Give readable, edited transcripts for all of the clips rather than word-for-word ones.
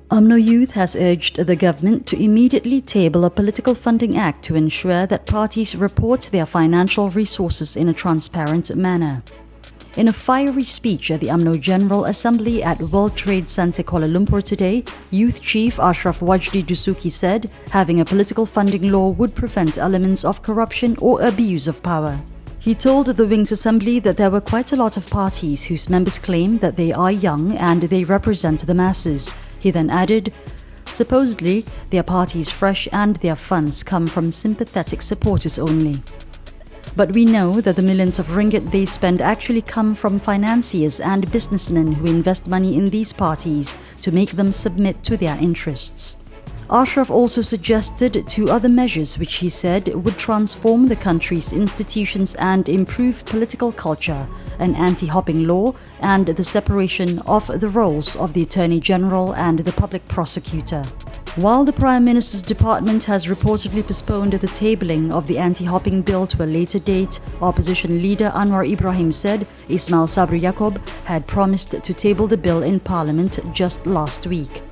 Umno Youth has urged the government to immediately table a political funding act to ensure that parties report their financial resources in a transparent manner. In a fiery speech at the Umno General Assembly at World Trade Center Kuala Lumpur today, Youth Chief Asyraf Wajdi Dusuki said having a political funding law would prevent elements of corruption or abuse of power. He told the Wings Assembly that there were quite a lot of parties whose members claim that they are young and they represent the masses. He then added, supposedly, their party is fresh and their funds come from sympathetic supporters only. But we know that the millions of ringgit they spend actually come from financiers and businessmen who invest money in these parties to make them submit to their interests. Asyraf also suggested two other measures which he said would transform the country's institutions and improve political culture: an anti-hopping law and the separation of the roles of the Attorney General and the Public Prosecutor. While the Prime Minister's department has reportedly postponed the tabling of the anti-hopping bill to a later date, opposition leader Anwar Ibrahim said Ismail Sabri Yaakob had promised to table the bill in Parliament just last week.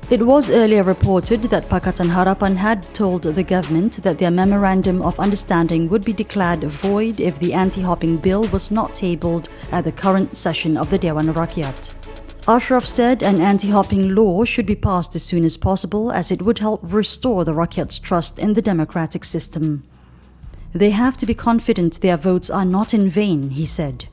It was earlier reported that Pakatan Harapan had told the government that their Memorandum of Understanding would be declared void if the anti-hopping bill was not tabled at the current session of the Dewan Rakyat. Asyraf said an anti-hopping law should be passed as soon as possible as it would help restore the Rakyat's trust in the democratic system. They have to be confident their votes are not in vain, he said.